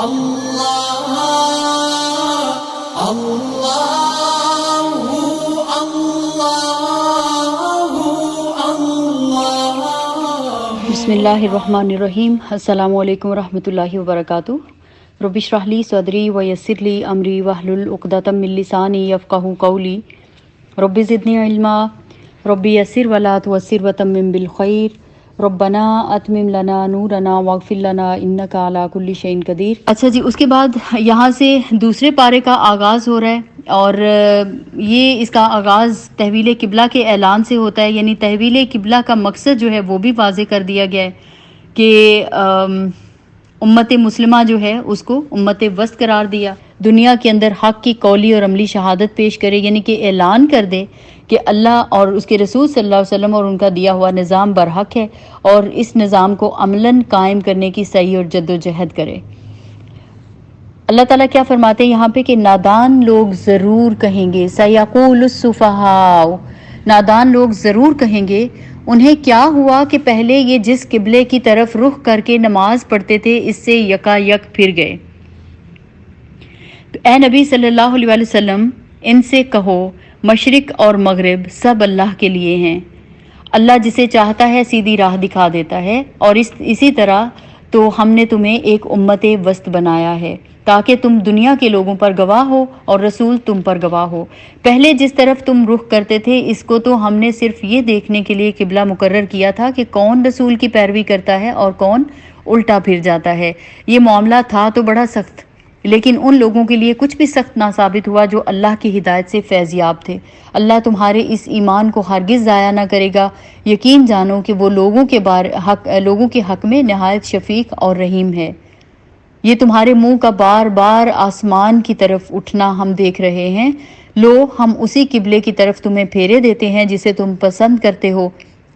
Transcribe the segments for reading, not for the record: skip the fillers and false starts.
اللہ اللہ بسم اللہ الرحمن الرحیم۔ السلام علیکم ورحمۃ اللہ وبرکاتہ۔ رب اشرح لی صدری ویسر لی امری واحلل عقدۃ من لسانی یفقہوا قولی۔ رب زدنی علما رب یسر ولا تعسر وتمم بالخیر۔ ربنا اتمم لنا نورنا واغفر لنا انک علی کل شیء قدیر۔ اچھا جی، اس کے بعد یہاں سے دوسرے پارے کا آغاز ہو رہا ہے، اور یہ اس کا آغاز تحویل قبلہ کے اعلان سے ہوتا ہے، یعنی تحویل قبلہ کا مقصد جو ہے وہ بھی واضح کر دیا گیا ہے کہ امت مسلمہ جو ہے اس کو امت وسط قرار دیا، دنیا کے اندر حق کی قولی اور عملی شہادت پیش کرے، یعنی کہ اعلان کر دے کہ اللہ اور اس کے رسول صلی اللہ علیہ وسلم اور ان کا دیا ہوا نظام برحق ہے، اور اس نظام کو عملاً قائم کرنے کی سعی اور جد و جہد کرے۔ اللہ تعالیٰ کیا فرماتے ہیں یہاں پہ کہ نادان لوگ ضرور کہیں گے، سیقول السفہاء، نادان لوگ ضرور کہیں گے انہیں کیا ہوا کہ پہلے یہ جس قبلے کی طرف رخ کر کے نماز پڑھتے تھے اس سے یکا یک پھر گئے۔ تو اے نبی صلی اللہ علیہ وسلم، ان سے کہو مشرق اور مغرب سب اللہ کے لیے ہیں، اللہ جسے چاہتا ہے سیدھی راہ دکھا دیتا ہے، اور اسی طرح تو ہم نے تمہیں ایک امت وسط بنایا ہے تاکہ تم دنیا کے لوگوں پر گواہ ہو اور رسول تم پر گواہ ہو۔ پہلے جس طرف تم رخ کرتے تھے اس کو تو ہم نے صرف یہ دیکھنے کے لیے قبلہ مقرر کیا تھا کہ کون رسول کی پیروی کرتا ہے اور کون الٹا پھر جاتا ہے۔ یہ معاملہ تھا تو بڑا سخت، لیکن ان لوگوں کے لیے کچھ بھی سخت نہ ثابت ہوا جو اللہ کی ہدایت سے فیض یاب تھے۔ اللہ تمہارے اس ایمان کو ہرگز ضائع نہ کرے گا، یقین جانو کہ وہ لوگوں کے حق میں نہایت شفیق اور رحیم ہے۔ یہ تمہارے منہ کا بار بار آسمان کی طرف اٹھنا ہم دیکھ رہے ہیں، لو ہم اسی قبلے کی طرف تمہیں پھیرے دیتے ہیں جسے تم پسند کرتے ہو،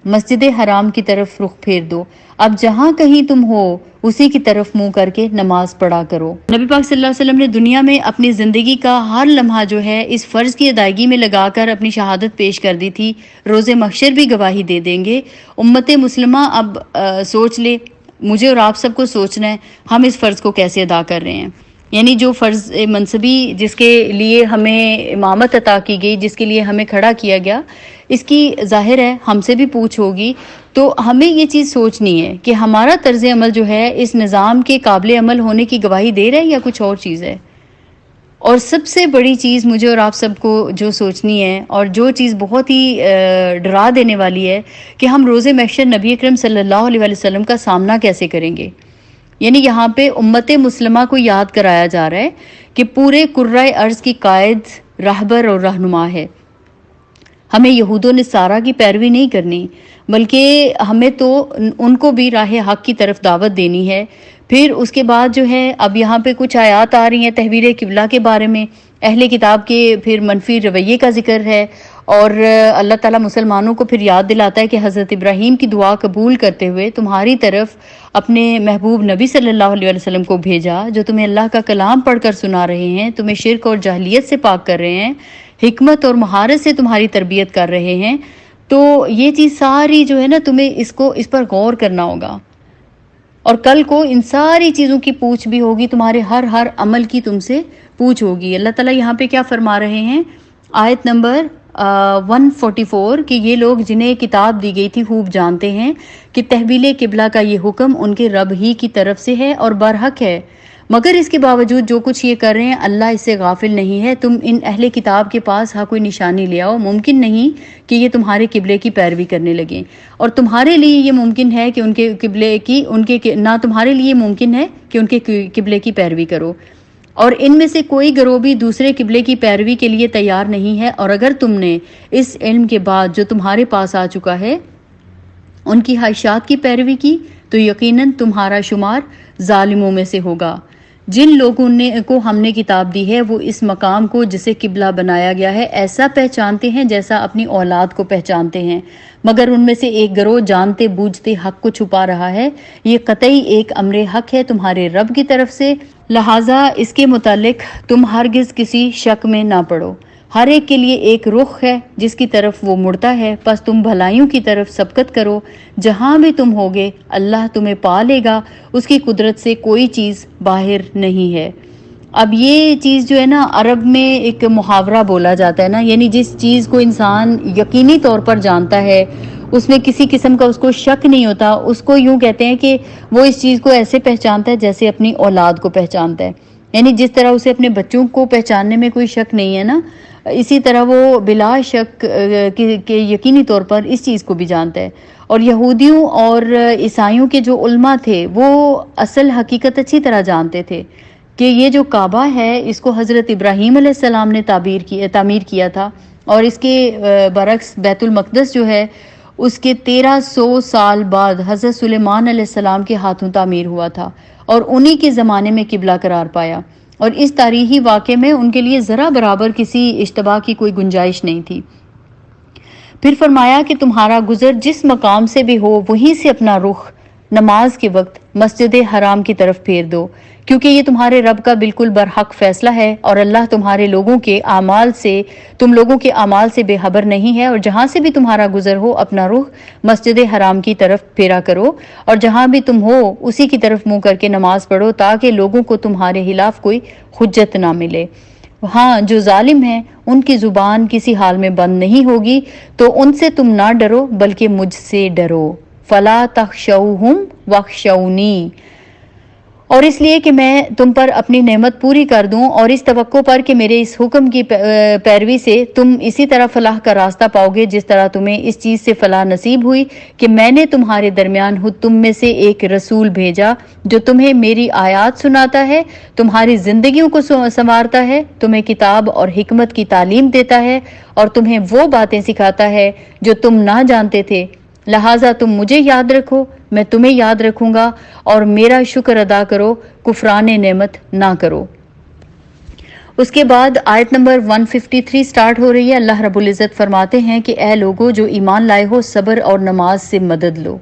مسجد حرام کی طرف رخ پھیر دو، اب جہاں کہیں تم ہو اسی کی طرف منہ کر کے نماز پڑھا کرو۔ نبی پاک صلی اللہ علیہ وسلم نے دنیا میں اپنی زندگی کا ہر لمحہ جو ہے اس فرض کی ادائیگی میں لگا کر اپنی شہادت پیش کر دی تھی، روز محشر بھی گواہی دے دیں گے۔ امت مسلمہ اب سوچ لے، مجھے اور آپ سب کو سوچنا ہے ہم اس فرض کو کیسے ادا کر رہے ہیں، یعنی جو فرض منصبی جس کے لیے ہمیں امامت عطا کی گئی، جس کے لیے ہمیں کھڑا کیا گیا، اس کی ظاہر ہے ہم سے بھی پوچھ ہوگی، تو ہمیں یہ چیز سوچنی ہے کہ ہمارا طرز عمل جو ہے اس نظام کے قابل عمل ہونے کی گواہی دے رہا ہے یا کچھ اور چیز ہے۔ اور سب سے بڑی چیز مجھے اور آپ سب کو جو سوچنی ہے، اور جو چیز بہت ہی ڈرا دینے والی ہے، کہ ہم روز محشر نبی اکرم صلی اللہ علیہ وسلم کا سامنا کیسے کریں گے۔ یعنی یہاں پہ امت مسلمہ کو یاد کرایا جا رہا ہے کہ پورے کرۂ ارض کی قائد، رہبر اور رہنما ہے۔ ہمیں یہود و نصارہ کی پیروی نہیں کرنی، بلکہ ہمیں تو ان کو بھی راہ حق کی طرف دعوت دینی ہے۔ پھر اس کے بعد جو ہے اب یہاں پہ کچھ آیات آ رہی ہیں تحویل قبلہ کے بارے میں، اہل کتاب کے پھر منفی رویے کا ذکر ہے، اور اللہ تعالیٰ مسلمانوں کو پھر یاد دلاتا ہے کہ حضرت ابراہیم کی دعا قبول کرتے ہوئے تمہاری طرف اپنے محبوب نبی صلی اللہ علیہ وسلم کو بھیجا، جو تمہیں اللہ کا کلام پڑھ کر سنا رہے ہیں، تمہیں شرک اور جاہلیت سے پاک کر رہے ہیں، حکمت اور مہارت سے تمہاری تربیت کر رہے ہیں۔ تو یہ چیز ساری جو ہے نا، تمہیں اس پر غور کرنا ہوگا، اور کل کو ان ساری چیزوں کی پوچھ بھی ہوگی، تمہارے ہر عمل کی تم سے پوچھ ہوگی۔ اللہ تعالیٰ یہاں پہ کیا فرما رہے ہیں، آیت نمبر 144، کہ یہ لوگ جنہیں کتاب دی گئی تھی خوب جانتے ہیں کہ تحویل قبلہ کا یہ حکم ان کے رب ہی کی طرف سے ہے اور برحق ہے، مگر اس کے باوجود جو کچھ یہ کر رہے ہیں اللہ اس سے غافل نہیں ہے۔ تم ان اہل کتاب کے پاس کوئی نشانی لے آؤ، ممکن نہیں کہ یہ تمہارے قبلے کی پیروی کرنے لگیں، اور تمہارے لیے یہ ممکن ہے کہ نہ تمہارے لیے ممکن ہے کہ ان کے قبلے کی پیروی کرو، اور ان میں سے کوئی گروہ بھی دوسرے قبلے کی پیروی کے لیے تیار نہیں ہے، اور اگر تم نے اس علم کے بعد جو تمہارے پاس آ چکا ہے ان کی خواہشات کی پیروی کی تو یقیناً تمہارا شمار ظالموں میں سے ہوگا۔ جن لوگوں کو ہم نے کتاب دی ہے وہ اس مقام کو جسے قبلہ بنایا گیا ہے ایسا پہچانتے ہیں جیسا اپنی اولاد کو پہچانتے ہیں، مگر ان میں سے ایک گروہ جانتے بوجھتے حق کو چھپا رہا ہے۔ یہ قطعی ایک امر حق ہے تمہارے رب کی طرف سے، لہٰذا اس کے متعلق تم ہرگز کسی شک میں نہ پڑو۔ ہر ایک کے لیے ایک رخ ہے جس کی طرف وہ مڑتا ہے، پس تم بھلائیوں کی طرف سبقت کرو، جہاں بھی تم ہوگے اللہ تمہیں پا لے گا، اس کی قدرت سے کوئی چیز باہر نہیں ہے۔ اب یہ چیز جو ہے نا، عرب میں ایک محاورہ بولا جاتا ہے نا، یعنی جس چیز کو انسان یقینی طور پر جانتا ہے، اس میں کسی قسم کا اس کو شک نہیں ہوتا، اس کو یوں کہتے ہیں کہ وہ اس چیز کو ایسے پہچانتا ہے جیسے اپنی اولاد کو پہچانتا ہے، یعنی جس طرح اسے اپنے بچوں کو پہچاننے میں کوئی شک نہیں ہے نا، اسی طرح وہ بلا شک کہ یقینی طور پر اس چیز کو بھی جانتا ہے۔ اور یہودیوں اور عیسائیوں کے جو علماء تھے وہ اصل حقیقت اچھی طرح جانتے تھے کہ یہ جو کعبہ ہے اس کو حضرت ابراہیم علیہ السلام نے تعمیر کیا تھا، اور اس کے برعکس بیت المقدس جو ہے اس کے 1300 سال بعد حضرت سلیمان علیہ السلام کے ہاتھوں تعمیر ہوا تھا، اور انہی کے زمانے میں قبلہ قرار پایا، اور اس تاریخی واقعے میں ان کے لیے ذرا برابر کسی اشتباہ کی کوئی گنجائش نہیں تھی۔ پھر فرمایا کہ تمہارا گزر جس مقام سے بھی ہو وہیں سے اپنا رخ نماز کے وقت مسجد حرام کی طرف پھیر دو، کیونکہ یہ تمہارے رب کا بالکل برحق فیصلہ ہے، اور اللہ تم لوگوں کے اعمال سے بے خبر نہیں ہے۔ اور جہاں سے بھی تمہارا گزر ہو اپنا رخ مسجد حرام کی طرف پھیرا کرو، اور جہاں بھی تم ہو اسی کی طرف منہ کر کے نماز پڑھو، تاکہ لوگوں کو تمہارے خلاف کوئی حجت نہ ملے۔ ہاں، جو ظالم ہیں ان کی زبان کسی حال میں بند نہیں ہوگی، تو ان سے تم نہ ڈرو بلکہ مجھ سے ڈرو۔ فلا تخشوہم واخشونی، اور اس لیے کہ میں تم پر اپنی نعمت پوری کر دوں، اور اس توقع پر کہ میرے اس حکم کی پیروی سے تم اسی طرح فلاح کا راستہ پاؤ گے جس طرح تمہیں اس چیز سے فلاح نصیب ہوئی کہ میں نے تمہارے درمیان خود تم میں سے ایک رسول بھیجا جو تمہیں میری آیات سناتا ہے، تمہاری زندگیوں کو سنوارتا ہے، تمہیں کتاب اور حکمت کی تعلیم دیتا ہے، اور تمہیں وہ باتیں سکھاتا ہے جو تم نہ جانتے تھے۔ لہٰذا تم مجھے یاد رکھو، میں تمہیں یاد رکھوں گا، اور میرا شکر ادا کرو، کفران نعمت نہ کرو۔ اس کے بعد آیت نمبر 153 سٹارٹ ہو رہی ہے۔ اللہ رب العزت فرماتے ہیں کہ اے لوگو جو ایمان لائے ہو، صبر اور نماز سے مدد لو۔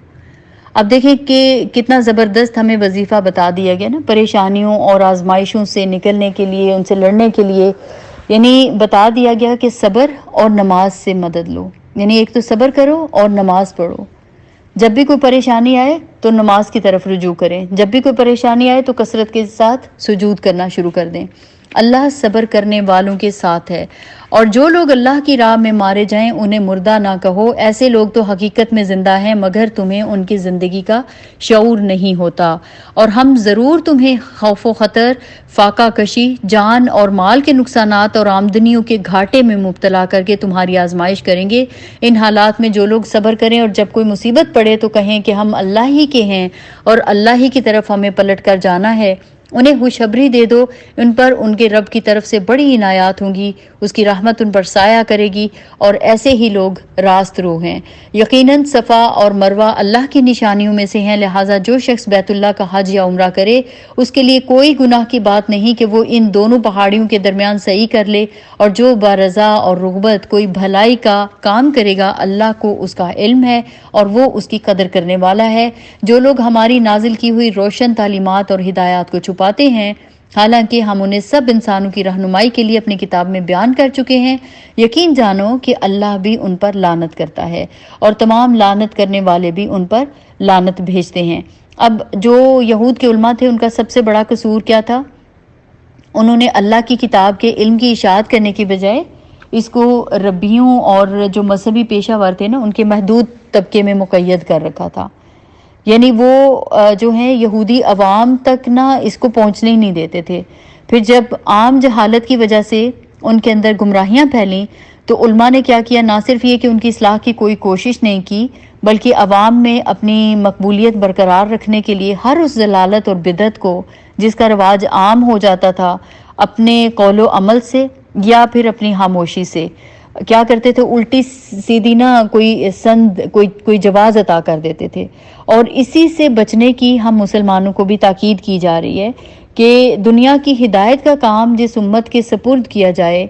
اب دیکھیں کہ کتنا زبردست ہمیں وظیفہ بتا دیا گیا نا، پریشانیوں اور آزمائشوں سے نکلنے کے لیے، ان سے لڑنے کے لیے، یعنی بتا دیا گیا کہ صبر اور نماز سے مدد لو، یعنی ایک تو صبر کرو اور نماز پڑھو۔ جب بھی کوئی پریشانی آئے تو نماز کی طرف رجوع کریں، جب بھی کوئی پریشانی آئے تو کثرت کے ساتھ سجود کرنا شروع کر دیں۔ اللہ صبر کرنے والوں کے ساتھ ہے، اور جو لوگ اللہ کی راہ میں مارے جائیں انہیں مردہ نہ کہو، ایسے لوگ تو حقیقت میں زندہ ہیں مگر تمہیں ان کی زندگی کا شعور نہیں ہوتا، اور ہم ضرور تمہیں خوف و خطر، فاقہ کشی، جان اور مال کے نقصانات اور آمدنیوں کے گھاٹے میں مبتلا کر کے تمہاری آزمائش کریں گے۔ ان حالات میں جو لوگ صبر کریں اور جب کوئی مصیبت پڑے تو کہیں کہ ہم اللہ ہی کے ہیں اور اللہ ہی کی طرف ہمیں پلٹ کر جانا ہے، انہیں خوشخبری دے دو، ان پر ان کے رب کی طرف سے بڑی عنایات ہوں گی، اس کی رحمت ان پر سایہ کرے گی، اور ایسے ہی لوگ راست رو ہیں۔ یقیناً صفا اور مروہ اللہ کی نشانیوں میں سے ہیں، لہٰذا جو شخص بیت اللہ کا حج یا عمرہ کرے اس کے لیے کوئی گناہ کی بات نہیں کہ وہ ان دونوں پہاڑیوں کے درمیان سعی کر لے، اور جو برضا اور رغبت کوئی بھلائی کا کام کرے گا اللہ کو اس کا علم ہے اور وہ اس کی قدر کرنے والا ہے۔ جو لوگ ہماری نازل کی ہوئی روشن تعلیمات اور ہدایات کو چھپاتے ہیں، حالانکہ ہم انہیں سب انسانوں کی رہنمائی کے لیے اپنی کتاب میں بیان کر چکے ہیں، یقین جانو کہ اللہ بھی ان پر لعنت کرتا ہے، اور تمام لعنت کرنے والے بھی ان پر لعنت بھیجتے ہیں۔ اب جو یہود کے علماء تھے ان کا سب سے بڑا قصور کیا تھا؟ انہوں نے اللہ کی کتاب کے علم کی اشاعت کرنے کی بجائے اس کو ربیوں اور جو مذہبی پیشہ ور تھے نا ان کے محدود طبقے میں مقید کر رکھا تھا، یعنی وہ جو ہیں یہودی عوام تک نہ اس کو پہنچنے ہی نہیں دیتے تھے۔ پھر جب عام جہالت کی وجہ سے ان کے اندر گمراہیاں پھیلیں تو علماء نے کیا کیا، نہ صرف یہ کہ ان کی اصلاح کی کوئی کوشش نہیں کی بلکہ عوام میں اپنی مقبولیت برقرار رکھنے کے لیے ہر اس ضلالت اور بدعت کو جس کا رواج عام ہو جاتا تھا اپنے قول و عمل سے یا پھر اپنی خاموشی سے کیا کرتے تھے، الٹی سیدھی نہ کوئی جواز عطا کر دیتے تھے۔ اور اسی سے بچنے کی ہم مسلمانوں کو بھی تاکید کی جا رہی ہے کہ دنیا کی ہدایت کا کام جس امت کے سپرد کیا جائے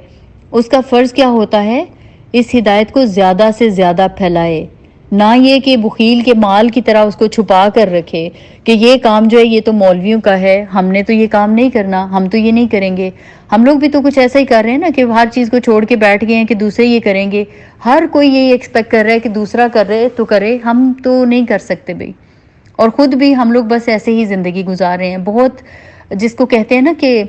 اس کا فرض کیا ہوتا ہے، اس ہدایت کو زیادہ سے زیادہ پھیلائے، نہ یہ کہ بخیل کے مال کی طرح اس کو چھپا کر رکھے کہ یہ کام جو ہے یہ تو مولویوں کا ہے، ہم نے تو یہ کام نہیں کرنا، ہم تو یہ نہیں کریں گے۔ ہم لوگ بھی تو کچھ ایسا ہی کر رہے ہیں نا کہ ہر چیز کو چھوڑ کے بیٹھ گئے ہیں کہ دوسرے یہ کریں گے، ہر کوئی یہی ایکسپیکٹ کر رہا ہے کہ دوسرا کر رہے تو کرے، ہم تو نہیں کر سکتے بھائی۔ اور خود بھی ہم لوگ بس ایسے ہی زندگی گزار رہے ہیں، بہت جس کو کہتے ہیں نا کہ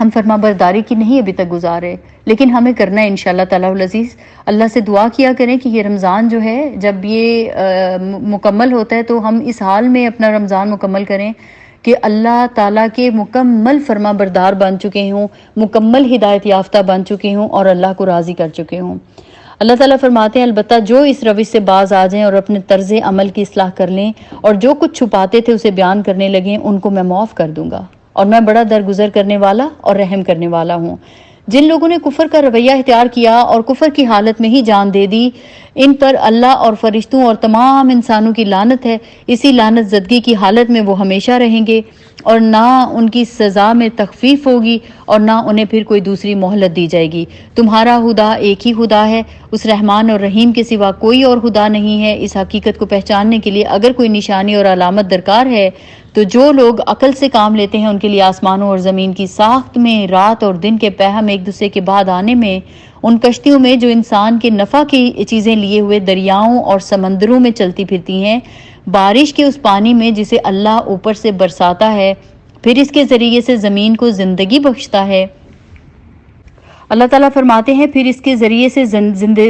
ہم فرما برداری کی نہیں ابھی تک گزارے، لیکن ہمیں کرنا ہے انشاءاللہ تعالی العزیز۔ اللہ سے دعا کیا کریں کہ یہ رمضان جو ہے جب یہ مکمل ہوتا ہے تو ہم اس حال میں اپنا رمضان مکمل کریں کہ اللہ تعالیٰ کے مکمل فرما بردار بن چکے ہوں، مکمل ہدایت یافتہ بن چکے ہوں اور اللہ کو راضی کر چکے ہوں۔ اللہ تعالیٰ فرماتے ہیں البتہ جو اس روش سے باز آ جائیں اور اپنے طرز عمل کی اصلاح کر لیں اور جو کچھ چھپاتے تھے اسے بیان کرنے لگیں، ان کو میں معاف کر دوں گا، اور میں بڑا درگزر کرنے والا اور رحم کرنے والا ہوں۔ جن لوگوں نے کفر کا رویہ اختیار کیا اور کفر کی حالت میں ہی جان دے دی، ان پر اللہ اور فرشتوں اور تمام انسانوں کی لعنت ہے۔ اسی لعنت زدگی کی حالت میں وہ ہمیشہ رہیں گے، اور نہ ان کی سزا میں تخفیف ہوگی اور نہ انہیں پھر کوئی دوسری مہلت دی جائے گی۔ تمہارا خدا ایک ہی خدا ہے، اس رحمان اور رحیم کے سوا کوئی اور خدا نہیں ہے۔ اس حقیقت کو پہچاننے کے لیے اگر کوئی نشانی اور علامت درکار ہے تو جو لوگ عقل سے کام لیتے ہیں ان کے لیے آسمانوں اور زمین کی ساخت میں، رات اور دن کے پہم ایک دوسرے کے بعد آنے میں، ان کشتیوں میں جو انسان کے نفع کی چیزیں لیے ہوئے دریاؤں اور سمندروں میں چلتی پھرتی ہیں، بارش کے اس پانی میں جسے اللہ اوپر سے برساتا ہے، پھر اس کے ذریعے سے زمین کو زندگی بخشتا ہے۔ اللہ تعالیٰ فرماتے ہیں پھر اس کے ذریعے سے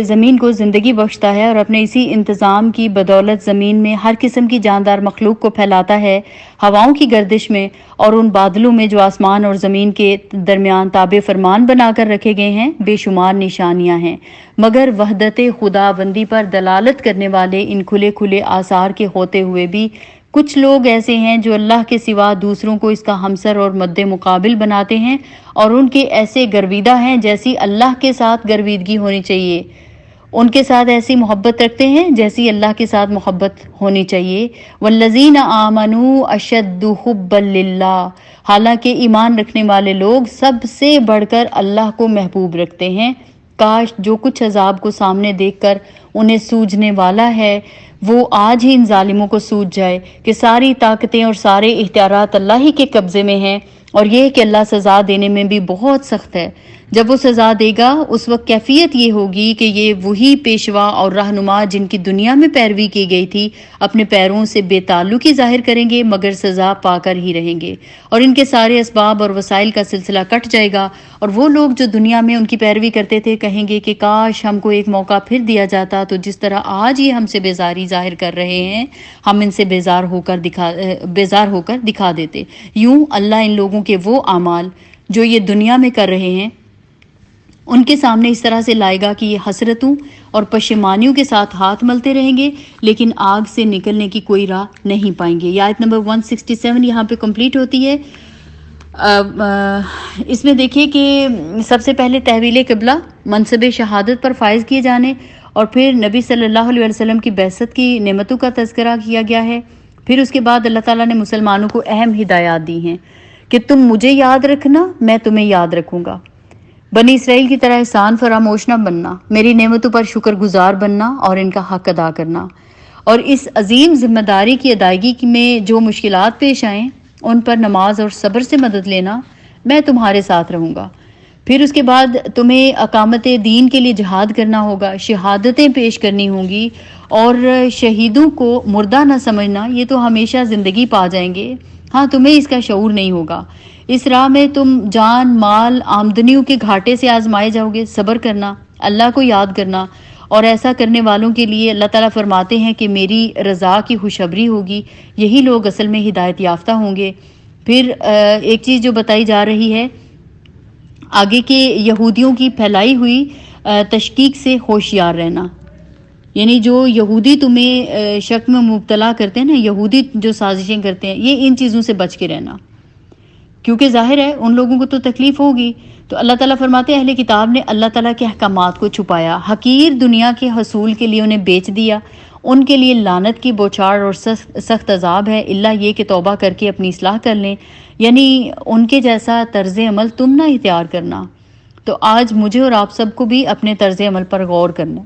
زمین کو زندگی بخشتا ہے اور اپنے اسی انتظام کی بدولت زمین میں ہر قسم کی جاندار مخلوق کو پھیلاتا ہے، ہواؤں کی گردش میں اور ان بادلوں میں جو آسمان اور زمین کے درمیان تابع فرمان بنا کر رکھے گئے ہیں۔ بے شمار نشانیاں ہیں، مگر وحدت خدا بندی پر دلالت کرنے والے ان کھلے کھلے آثار کے ہوتے ہوئے بھی کچھ لوگ ایسے ہیں جو اللہ کے سوا دوسروں کو اس کا ہمسر اور مد مقابل بناتے ہیں، اور ان کے ایسے گرویدہ ہیں جیسی اللہ کے ساتھ گرویدگی ہونی چاہیے، ان کے ساتھ ایسی محبت رکھتے ہیں جیسی اللہ کے ساتھ محبت ہونی چاہیے۔ والذین آمنوا اشد حبا للہ، حالانکہ ایمان رکھنے والے لوگ سب سے بڑھ کر اللہ کو محبوب رکھتے ہیں۔ کاش جو کچھ عذاب کو سامنے دیکھ کر انہیں سوجنے والا ہے وہ آج ہی ان ظالموں کو سوج جائے کہ ساری طاقتیں اور سارے اختیارات اللہ ہی کے قبضے میں ہیں، اور یہ کہ اللہ سزا دینے میں بھی بہت سخت ہے۔ جب وہ سزا دے گا اس وقت کیفیت یہ ہوگی کہ یہ وہی پیشوا اور رہنما جن کی دنیا میں پیروی کی گئی تھی اپنے پیروں سے بے تعلقی ظاہر کریں گے، مگر سزا پا کر ہی رہیں گے، اور ان کے سارے اسباب اور وسائل کا سلسلہ کٹ جائے گا، اور وہ لوگ جو دنیا میں ان کی پیروی کرتے تھے کہیں گے کہ کاش ہم کو ایک موقع پھر دیا جاتا تو جس طرح آج یہ ہم سے بیزاری ظاہر کر رہے ہیں ہم ان سے بیزار ہو کر دکھا دیتے۔ یوں اللہ ان لوگوں کے وہ اعمال جو یہ دنیا میں کر رہے ہیں ان کے سامنے اس طرح سے لائے گا کہ یہ حسرتوں اور پشیمانیوں کے ساتھ ہاتھ ملتے رہیں گے، لیکن آگ سے نکلنے کی کوئی راہ نہیں پائیں گے۔ یہ آیت نمبر 167 یہاں پہ کمپلیٹ ہوتی ہے۔ اس میں دیکھیے کہ سب سے پہلے تحویل قبلہ، منصب شہادت پر فائز کیے جانے، اور پھر نبی صلی اللہ علیہ وسلم کی بعثت کی نعمتوں کا تذکرہ کیا گیا ہے۔ پھر اس کے بعد اللہ تعالیٰ نے مسلمانوں کو اہم ہدایات دی ہیں کہ تم مجھے یاد رکھنا، میں تمہیں یاد رکھوں گا، بنی اسرائیل کی طرح احسان فراموش نہ بننا، میری نعمتوں پر شکر گزار بننا اور ان کا حق ادا کرنا، اور اس عظیم ذمہ داری کی ادائیگی میں جو مشکلات پیش آئیں ان پر نماز اور صبر سے مدد لینا، میں تمہارے ساتھ رہوں گا۔ پھر اس کے بعد تمہیں اقامت دین کے لیے جہاد کرنا ہوگا، شہادتیں پیش کرنی ہوں گی، اور شہیدوں کو مردہ نہ سمجھنا، یہ تو ہمیشہ زندگی پا جائیں گے، ہاں تمہیں اس کا شعور نہیں ہوگا۔ اس راہ میں تم جان مال آمدنیوں کے گھاٹے سے آزمائے جاؤ گے، صبر کرنا، اللہ کو یاد کرنا، اور ایسا کرنے والوں کے لیے اللہ تعالیٰ فرماتے ہیں کہ میری رضا کی خوشخبری ہوگی، یہی لوگ اصل میں ہدایت یافتہ ہوں گے۔ پھر ایک چیز جو بتائی جا رہی ہے آگے کے یہودیوں کی پھیلائی ہوئی تشکیک سے ہوشیار رہنا، یعنی جو یہودی تمہیں شک میں مبتلا کرتے ہیں نا، یہودی جو سازشیں کرتے ہیں، یہ ان چیزوں سے بچ کے رہنا، کیونکہ ظاہر ہے ان لوگوں کو تو تکلیف ہوگی۔ تو اللہ تعالیٰ فرماتے ہیں اہل کتاب نے اللہ تعالیٰ کے احکامات کو چھپایا، حقیر دنیا کے حصول کے لیے انہیں بیچ دیا، ان کے لیے لعنت کی بوچھاڑ اور سخت عذاب ہے، الا یہ کہ توبہ کر کے اپنی اصلاح کر لیں، یعنی ان کے جیسا طرز عمل تم نہ اختیار کرنا۔ تو آج مجھے اور آپ سب کو بھی اپنے طرز عمل پر غور کرنا،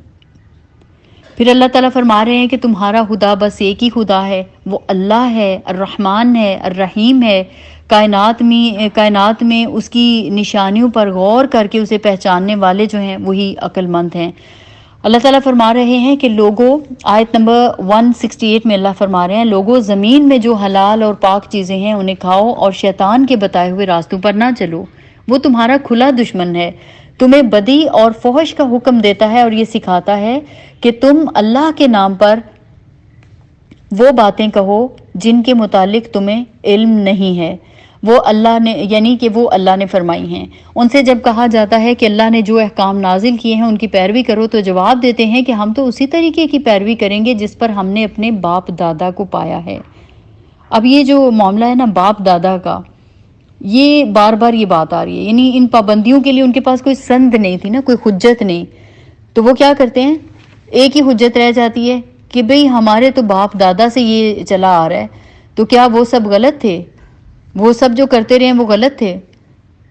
پھر اللہ تعالیٰ فرما رہے ہیں کہ تمہارا خدا بس ایک ہی خدا ہے، وہ اللہ ہے، الرحمن ہے، الرحیم ہے۔ کائنات میں اس کی نشانیوں پر غور کر کے اسے پہچاننے والے جو ہیں وہی عقل مند ہیں۔ اللہ تعالیٰ فرما رہے ہیں کہ لوگوں، آیت نمبر 168 میں اللہ فرما رہے ہیں، لوگوں زمین میں جو حلال اور پاک چیزیں ہیں انہیں کھاؤ اور شیطان کے بتائے ہوئے راستوں پر نہ چلو، وہ تمہارا کھلا دشمن ہے، تمہیں بدی اور فحش کا حکم دیتا ہے اور یہ سکھاتا ہے کہ تم اللہ کے نام پر وہ باتیں کہو جن کے متعلق تمہیں علم نہیں ہے، وہ اللہ نے یعنی کہ وہ اللہ نے فرمائی ہیں۔ ان سے جب کہا جاتا ہے کہ اللہ نے جو احکام نازل کیے ہیں ان کی پیروی کرو تو جواب دیتے ہیں کہ ہم تو اسی طریقے کی پیروی کریں گے جس پر ہم نے اپنے باپ دادا کو پایا ہے۔ اب یہ جو معاملہ ہے نا باپ دادا کا، یہ بار بار یہ بات آ رہی ہے، یعنی ان پابندیوں کے لیے ان کے پاس کوئی سند نہیں تھی نا، کوئی حجت نہیں، تو وہ کیا کرتے ہیں، ایک ہی حجت رہ جاتی ہے کہ بھئی ہمارے تو باپ دادا سے یہ چلا آ رہا ہے، تو کیا وہ سب غلط تھے، وہ سب جو کرتے رہے ہیں وہ غلط تھے،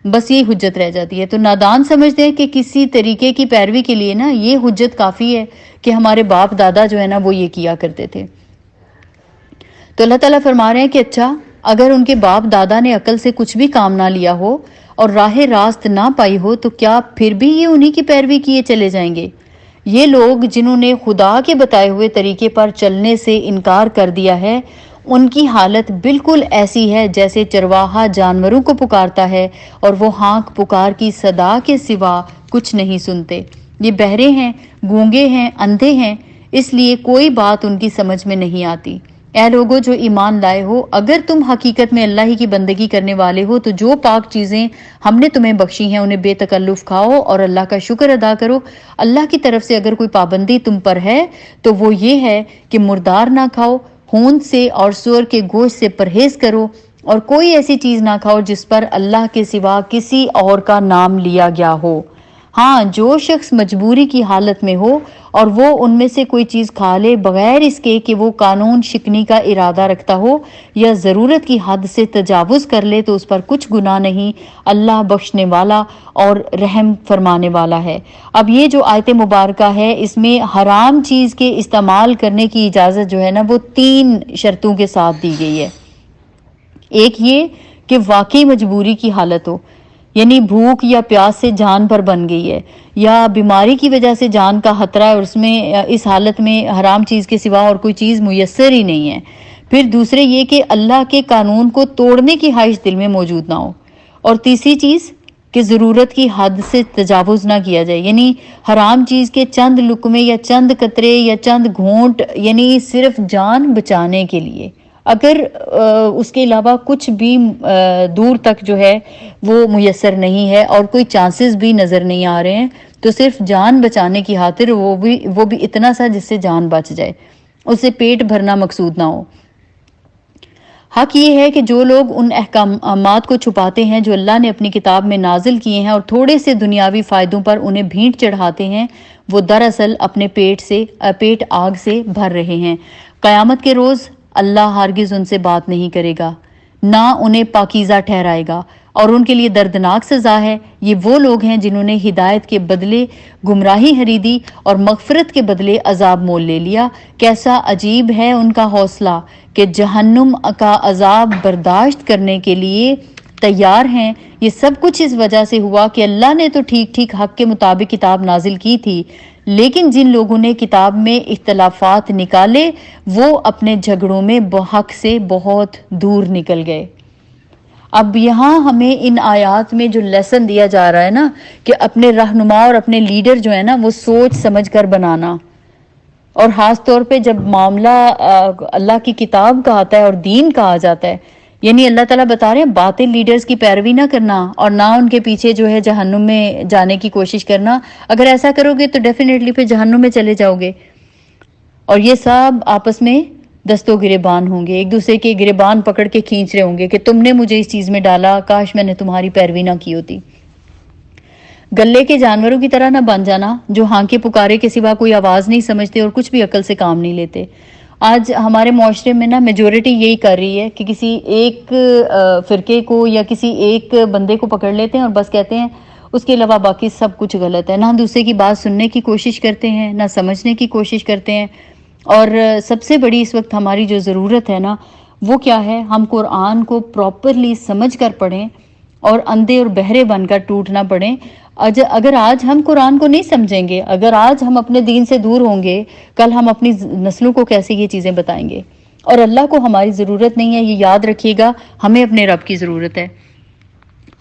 بس یہ حجت رہ جاتی ہے۔ تو نادان سمجھتے ہیں کہ کسی طریقے کی پیروی کے لیے نا یہ حجت کافی ہے کہ ہمارے باپ دادا جو ہے نا وہ یہ کیا کرتے تھے۔ تو اللہ تعالیٰ فرما رہے ہیں کہ اچھا، اگر ان کے باپ دادا نے عقل سے کچھ بھی کام نہ لیا ہو اور راہ راست نہ پائی ہو تو کیا پھر بھی یہ انہی کی پیروی کیے چلے جائیں گے؟ یہ لوگ جنہوں نے خدا کے بتائے ہوئے طریقے پر چلنے سے انکار کر دیا ہے، ان کی حالت بالکل ایسی ہے جیسے چرواہا جانوروں کو پکارتا ہے اور وہ ہانک پکار کی صدا کے سوا کچھ نہیں سنتے۔ یہ بہرے ہیں، گونگے ہیں، اندھے ہیں، اس لیے کوئی بات ان کی سمجھ میں نہیں آتی۔ اے لوگوں جو ایمان لائے ہو، اگر تم حقیقت میں اللہ ہی کی بندگی کرنے والے ہو تو جو پاک چیزیں ہم نے تمہیں بخشی ہیں انہیں بے تکلف کھاؤ اور اللہ کا شکر ادا کرو۔ اللہ کی طرف سے اگر کوئی پابندی تم پر ہے تو وہ یہ ہے کہ مردار نہ کھاؤ، ہون سے اور سور کے گوشت سے پرہیز کرو، اور کوئی ایسی چیز نہ کھاؤ جس پر اللہ کے سوا کسی اور کا نام لیا گیا ہو۔ ہاں، جو شخص مجبوری کی حالت میں ہو اور وہ ان میں سے کوئی چیز کھا لے بغیر اس کے کہ وہ قانون شکنی کا ارادہ رکھتا ہو یا ضرورت کی حد سے تجاوز کر لے تو اس پر کچھ گناہ نہیں، اللہ بخشنے والا اور رحم فرمانے والا ہے۔ اب یہ جو آیت مبارکہ ہے اس میں حرام چیز کے استعمال کرنے کی اجازت جو ہے نا وہ 3 شرطوں کے ساتھ دی گئی ہے۔ ایک یہ کہ واقعی مجبوری کی حالت ہو، یعنی بھوک یا پیاس سے جان پر بن گئی ہے یا بیماری کی وجہ سے جان کا خطرہ ہے اور اس حالت میں حرام چیز کے سوا اور کوئی چیز میسر ہی نہیں ہے۔ پھر دوسرے یہ کہ اللہ کے قانون کو توڑنے کی خواہش دل میں موجود نہ ہو، اور تیسری چیز کہ ضرورت کی حد سے تجاوز نہ کیا جائے، یعنی حرام چیز کے چند لقمے یا چند قطرے یا چند گھونٹ، یعنی صرف جان بچانے کے لیے، اگر اس کے علاوہ کچھ بھی دور تک جو ہے وہ میسر نہیں ہے اور کوئی چانسز بھی نظر نہیں آ رہے ہیں تو صرف جان بچانے کی خاطر وہ بھی اتنا سا جس سے جان بچ جائے، اس سے پیٹ بھرنا مقصود نہ ہو۔ حق یہ ہے کہ جو لوگ ان احکامات کو چھپاتے ہیں جو اللہ نے اپنی کتاب میں نازل کیے ہیں اور تھوڑے سے دنیاوی فائدوں پر انہیں بھینٹ چڑھاتے ہیں، وہ دراصل اپنے پیٹ آگ سے بھر رہے ہیں۔ قیامت کے روز اللہ ہرگز ان سے بات نہیں کرے گا، نہ انہیں پاکیزہ ٹھہرائے گا، اور ان کے لیے دردناک سزا ہے۔ یہ وہ لوگ ہیں جنہوں نے ہدایت کے بدلے گمراہی خریدی اور مغفرت کے بدلے عذاب مول لے لیا۔ کیسا عجیب ہے ان کا حوصلہ کہ جہنم کا عذاب برداشت کرنے کے لیے تیار ہیں۔ یہ سب کچھ اس وجہ سے ہوا کہ اللہ نے تو ٹھیک ٹھیک حق کے مطابق کتاب نازل کی تھی، لیکن جن لوگوں نے کتاب میں اختلافات نکالے وہ اپنے جھگڑوں میں حق سے بہت دور نکل گئے۔ اب یہاں ہمیں ان آیات میں جو لیسن دیا جا رہا ہے نا کہ اپنے رہنما اور اپنے لیڈر جو ہے نا وہ سوچ سمجھ کر بنانا، اور خاص طور پہ جب معاملہ اللہ کی کتاب کا آتا ہے اور دین کا آ جاتا ہے، یعنی اللہ تعالیٰ بتا رہے ہیں باطل لیڈرز کی پیروی نہ کرنا اور نہ ان کے پیچھے جو ہے جہنم میں جانے کی کوشش کرنا۔ اگر ایسا کرو گے تو ڈیفینیٹلی پھر جہنم میں چلے جاؤ گے، اور یہ سب آپس میں دستوں گریبان ہوں گے، ایک دوسرے کے گریبان پکڑ کے کھینچ رہے ہوں گے کہ تم نے مجھے اس چیز میں ڈالا، کاش میں نے تمہاری پیروی نہ کی ہوتی۔ گلے کے جانوروں کی طرح نہ بن جانا جو ہانکے پکارے کے سوا کوئی آواز نہیں سمجھتے اور کچھ بھی عقل سے کام نہیں لیتے۔ آج ہمارے معاشرے میں نا میجورٹی یہی کر رہی ہے کہ کسی ایک فرقے کو یا کسی ایک بندے کو پکڑ لیتے ہیں اور بس کہتے ہیں اس کے علاوہ باقی سب کچھ غلط ہے. نہ دوسرے کی بات سننے کی کوشش کرتے ہیں، نہ سمجھنے کی کوشش کرتے ہیں. اور سب سے بڑی اس وقت ہماری جو ضرورت ہے نا وہ کیا ہے، ہم قرآن کو پراپرلی سمجھ کر پڑھیں اور اندھے اور بہرے بن کر ٹوٹ نہ پڑیں. اگر آج ہم قرآن کو نہیں سمجھیں گے، اگر آج ہم اپنے دین سے دور ہوں گے، کل ہم اپنی نسلوں کو کیسے یہ چیزیں بتائیں گے؟ اور اللہ کو ہماری ضرورت نہیں ہے، یہ یاد رکھیے گا، ہمیں اپنے رب کی ضرورت ہے.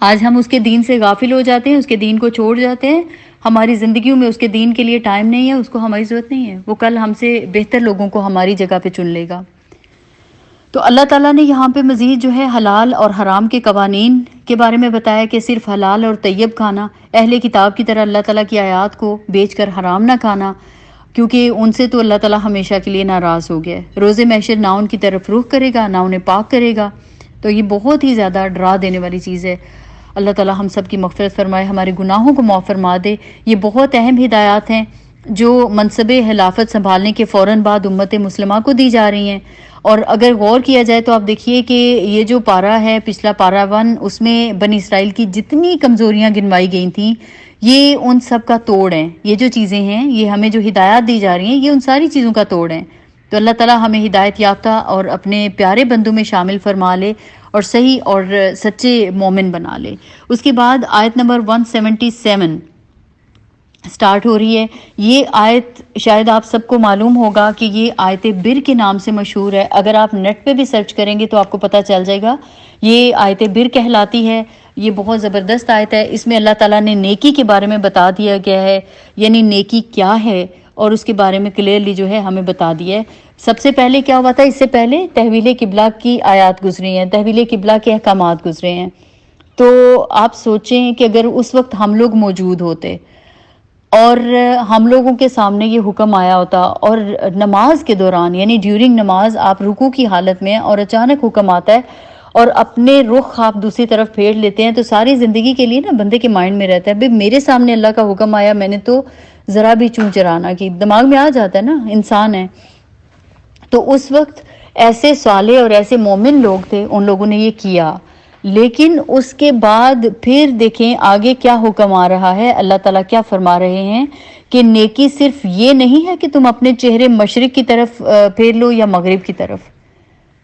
آج ہم اس کے دین سے غافل ہو جاتے ہیں، اس کے دین کو چھوڑ جاتے ہیں، ہماری زندگیوں میں اس کے دین کے لیے ٹائم نہیں ہے، اس کو ہماری ضرورت نہیں ہے. وہ کل ہم سے بہتر لوگوں کو ہماری جگہ پہ چن لے گا. تو اللہ تعالیٰ نے یہاں پہ مزید جو ہے حلال اور حرام کے قوانین کے بارے میں بتایا کہ صرف حلال اور طیب کھانا، اہل کتاب کی طرح اللہ تعالیٰ کی آیات کو بیچ کر حرام نہ کھانا، کیونکہ ان سے تو اللہ تعالیٰ ہمیشہ کے لیے ناراض ہو گیا ہے. روز محشر نہ ان کی طرف رخ کرے گا، نہ انہیں پاک کرے گا. تو یہ بہت ہی زیادہ ڈرا دینے والی چیز ہے. اللہ تعالیٰ ہم سب کی مغفرت فرمائے، ہمارے گناہوں کو معاف فرما دے. یہ بہت اہم ہدایات ہیں جو منصب خلافت سنبھالنے کے فوراً بعد امت مسلمہ کو دی جا رہی ہیں. اور اگر غور کیا جائے تو آپ دیکھیے کہ یہ جو پارہ ہے، پچھلا پارہ 1، اس میں بنی اسرائیل کی جتنی کمزوریاں گنوائی گئی تھیں یہ ان سب کا توڑ ہیں. یہ جو چیزیں ہیں، یہ ہمیں جو ہدایات دی جا رہی ہیں، یہ ان ساری چیزوں کا توڑ ہیں. تو اللہ تعالیٰ ہمیں ہدایت یافتہ اور اپنے پیارے بندوں میں شامل فرما لے اور صحیح اور سچے مومن بنا لے. اس کے بعد آیت نمبر 177 سٹارٹ ہو رہی ہے. یہ آیت شاید آپ سب کو معلوم ہوگا کہ یہ آیت بر کے نام سے مشہور ہے. اگر آپ نیٹ پہ بھی سرچ کریں گے تو آپ کو پتہ چل جائے گا یہ آیت بر کہلاتی ہے. یہ بہت زبردست آیت ہے. اس میں اللہ تعالیٰ نے نیکی کے بارے میں بتا دیا گیا ہے، یعنی نیکی کیا ہے اور اس کے بارے میں کلیئرلی جو ہے ہمیں بتا دیا ہے. سب سے پہلے کیا ہوا تھا، اس سے پہلے تحویل قبلہ کی آیات گزری ہیں، تحویل قبلہ کے احکامات گزرے ہیں. تو آپ سوچیں کہ اگر اس وقت ہم لوگ موجود ہوتے اور ہم لوگوں کے سامنے یہ حکم آیا ہوتا اور نماز کے دوران یعنی ڈیورنگ نماز آپ رکوع کی حالت میں اور اچانک حکم آتا ہے اور اپنے رخ آپ دوسری طرف پھیر لیتے ہیں، تو ساری زندگی کے لیے نا بندے کے مائنڈ میں رہتا ہے بھئی میرے سامنے اللہ کا حکم آیا، میں نے تو ذرا بھی چون چرانا کی، دماغ میں آ جاتا ہے نا، انسان ہے. تو اس وقت ایسے صالح اور ایسے مومن لوگ تھے، ان لوگوں نے یہ کیا. لیکن اس کے بعد پھر دیکھیں آگے کیا حکم آ رہا ہے، اللہ تعالیٰ کیا فرما رہے ہیں کہ نیکی صرف یہ نہیں ہے کہ تم اپنے چہرے مشرق کی طرف پھیر لو یا مغرب کی طرف،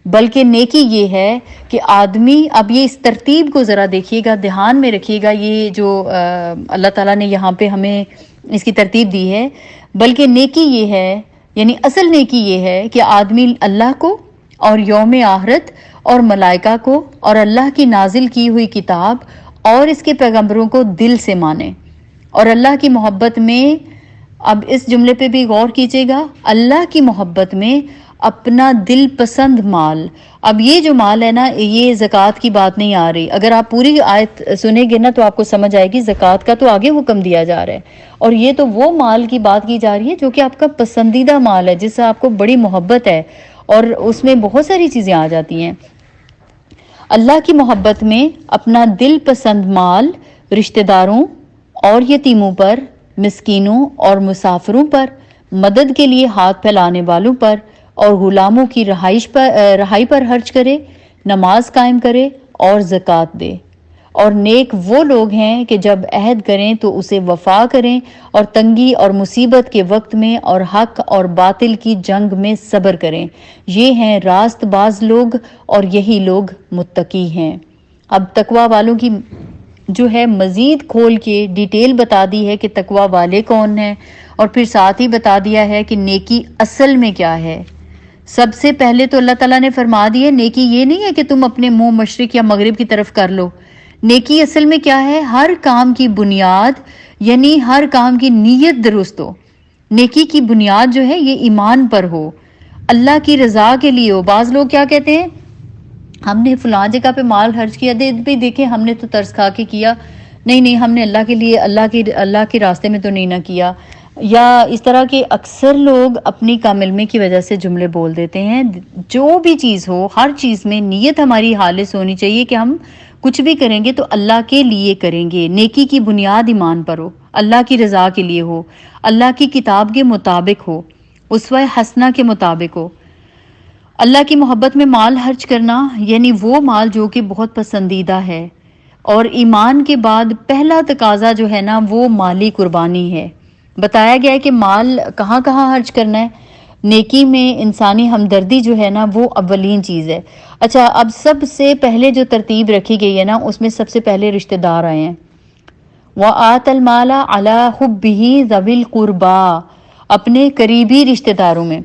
بلکہ نیکی یہ ہے کہ آدمی، اب یہ اس ترتیب کو ذرا دیکھیے گا، دھیان میں رکھیے گا، یہ جو اللہ تعالیٰ نے یہاں پہ ہمیں اس کی ترتیب دی ہے. بلکہ نیکی یہ ہے، یعنی اصل نیکی یہ ہے کہ آدمی اللہ کو اور یوم آخرت اور ملائکہ کو اور اللہ کی نازل کی ہوئی کتاب اور اس کے پیغمبروں کو دل سے مانے. اور اللہ کی محبت میں، اب اس جملے پہ بھی غور کیجیے گا، اللہ کی محبت میں اپنا دل پسند مال. اب یہ جو مال ہے نا، یہ زکوٰۃ کی بات نہیں آ رہی. اگر آپ پوری آیت سنیں گے نا تو آپ کو سمجھ آئے گی زکوٰۃ کا تو آگے حکم دیا جا رہا ہے، اور یہ تو وہ مال کی بات کی جا رہی ہے جو کہ آپ کا پسندیدہ مال ہے، جس سے آپ کو بڑی محبت ہے، اور اس میں بہت ساری چیزیں آ جاتی ہیں. اللہ کی محبت میں اپنا دل پسند مال رشتہ داروں اور یتیموں پر، مسکینوں اور مسافروں پر، مدد کے لیے ہاتھ پھیلانے والوں پر اور غلاموں کی رہائی پر خرچ کرے، نماز قائم کرے اور زکوٰۃ دے. اور نیک وہ لوگ ہیں کہ جب عہد کریں تو اسے وفا کریں، اور تنگی اور مصیبت کے وقت میں اور حق اور باطل کی جنگ میں صبر کریں. یہ ہیں راست باز لوگ اور یہی لوگ متقی ہیں. اب تقوی والوں کی جو ہے مزید کھول کے ڈیٹیل بتا دی ہے کہ تقوی والے کون ہیں، اور پھر ساتھ ہی بتا دیا ہے کہ نیکی اصل میں کیا ہے. سب سے پہلے تو اللہ تعالیٰ نے فرما دیا نیکی یہ نہیں ہے کہ تم اپنے منہ مشرق یا مغرب کی طرف کر لو. نیکی اصل میں کیا ہے، ہر کام کی بنیاد یعنی ہر کام کی نیت درست ہو. نیکی کی بنیاد جو ہے یہ ایمان پر ہو، اللہ کی رضا کے لیے ہو. بعض لوگ کیا کہتے ہیں، ہم نے فلاں جگہ پہ مال خرچ کیا، دیکھیں ہم نے تو ترس کھا کے کیا، نہیں ہم نے اللہ کے لیے اللہ کے راستے میں تو نہیں نہ کیا. یا اس طرح کے اکثر لوگ اپنی کم علمی کی وجہ سے جملے بول دیتے ہیں. جو بھی چیز ہو، ہر چیز میں نیت ہماری خالص ہونی چاہیے کہ ہم کچھ بھی کریں گے تو اللہ کے لیے کریں گے. نیکی کی بنیاد ایمان پر ہو، اللہ کی رضا کے لیے ہو، اللہ کی کتاب کے مطابق ہو، اسوہ حسنہ کے مطابق ہو. اللہ کی محبت میں مال خرچ کرنا یعنی وہ مال جو کہ بہت پسندیدہ ہے، اور ایمان کے بعد پہلا تقاضا جو ہے نا وہ مالی قربانی ہے۔ بتایا گیا ہے کہ مال کہاں کہاں خرچ کرنا ہے۔ نیکی میں انسانی ہمدردی جو ہے نا وہ اولین چیز ہے۔ اچھا، اب سب سے پہلے جو ترتیب رکھی گئی ہے نا اس میں سب سے پہلے رشتہ دار آئے ہیں۔ وَآتَ الْمَالَ عَلَى حُبِّهِ ذَوِي الْقُرْبَى، اپنے قریبی رشتہ داروں میں۔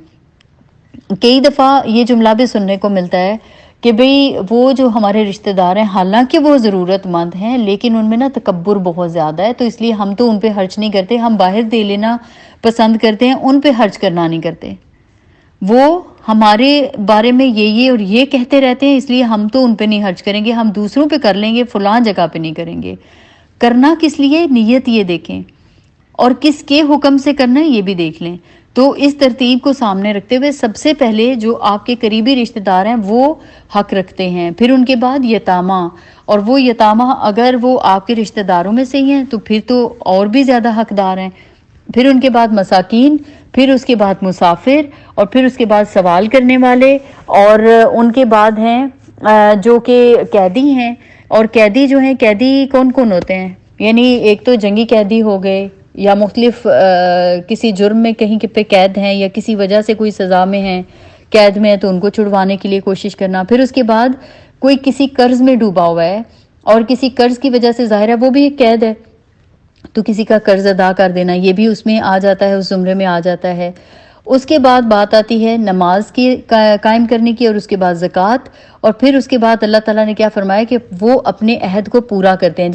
کئی دفعہ یہ جملہ بھی سننے کو ملتا ہے کہ بھئی وہ جو ہمارے رشتہ دار ہیں حالانکہ وہ ضرورت مند ہیں لیکن ان میں نا تکبر بہت زیادہ ہے، تو اس لیے ہم تو ان پہ خرچ نہیں کرتے، ہم باہر دے لینا پسند کرتے ہیں، ان پہ خرچ کرنا نہیں کرتے۔ وہ ہمارے بارے میں یہ اور یہ کہتے رہتے ہیں، اس لیے ہم تو ان پہ نہیں خرچ کریں گے، ہم دوسروں پہ کر لیں گے، فلاں جگہ پہ نہیں کریں گے۔ کرنا کس لیے، نیت یہ دیکھیں، اور کس کے حکم سے کرنا ہے یہ بھی دیکھ لیں۔ تو اس ترتیب کو سامنے رکھتے ہوئے سب سے پہلے جو آپ کے قریبی رشتہ دار ہیں وہ حق رکھتے ہیں، پھر ان کے بعد یتامہ، اور وہ یتامہ اگر وہ آپ کے رشتہ داروں میں سے ہی ہیں تو پھر تو اور بھی زیادہ حقدار ہیں، پھر ان کے بعد مساکین، پھر اس کے بعد مسافر، اور پھر اس کے بعد سوال کرنے والے، اور ان کے بعد ہیں جو کہ قیدی ہیں۔ اور قیدی جو ہیں، قیدی کون کون ہوتے ہیں، یعنی ایک تو جنگی قیدی ہو گئے، یا مختلف کسی جرم میں کہیں پہ قید ہیں، یا کسی وجہ سے کوئی سزا میں ہیں، قید میں ہے تو ان کو چھڑوانے کے لیے کوشش کرنا۔ پھر اس کے بعد کوئی کسی قرض میں ڈوبا ہوا ہے اور کسی قرض کی وجہ سے ظاہر ہے وہ بھی ایک قید ہے، تو کسی کا قرض ادا کر دینا، یہ بھی اس میں آ جاتا ہے، اس زمرے میں آ جاتا ہے۔ اس کے بعد بات آتی ہے نماز کی قائم کرنے کی، اور اس کے بعد زکوٰۃ، اور پھر اس کے بعد اللہ تعالیٰ نے کیا فرمایا کہ وہ اپنے عہد کو پورا کرتے ہیں،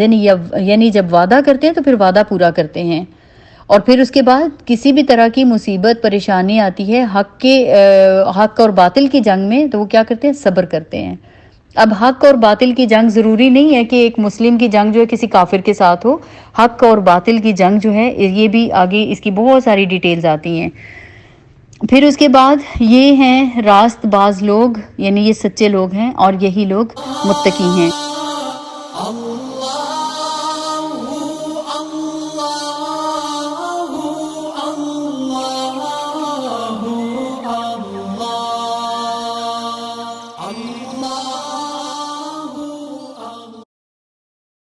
یعنی جب وعدہ کرتے ہیں تو پھر وعدہ پورا کرتے ہیں۔ اور پھر اس کے بعد کسی بھی طرح کی مصیبت پریشانی آتی ہے حق اور باطل کی جنگ میں، تو وہ کیا کرتے ہیں، صبر کرتے ہیں۔ اب حق اور باطل کی جنگ ضروری نہیں ہے کہ ایک مسلم کی جنگ جو ہے کسی کافر کے ساتھ ہو، حق اور باطل کی جنگ جو ہے یہ بھی آگے اس کی بہت ساری ڈیٹیلز آتی ہیں۔ پھر اس کے بعد یہ ہیں راست باز لوگ، یعنی یہ سچے لوگ ہیں اور یہی لوگ متقی ہیں۔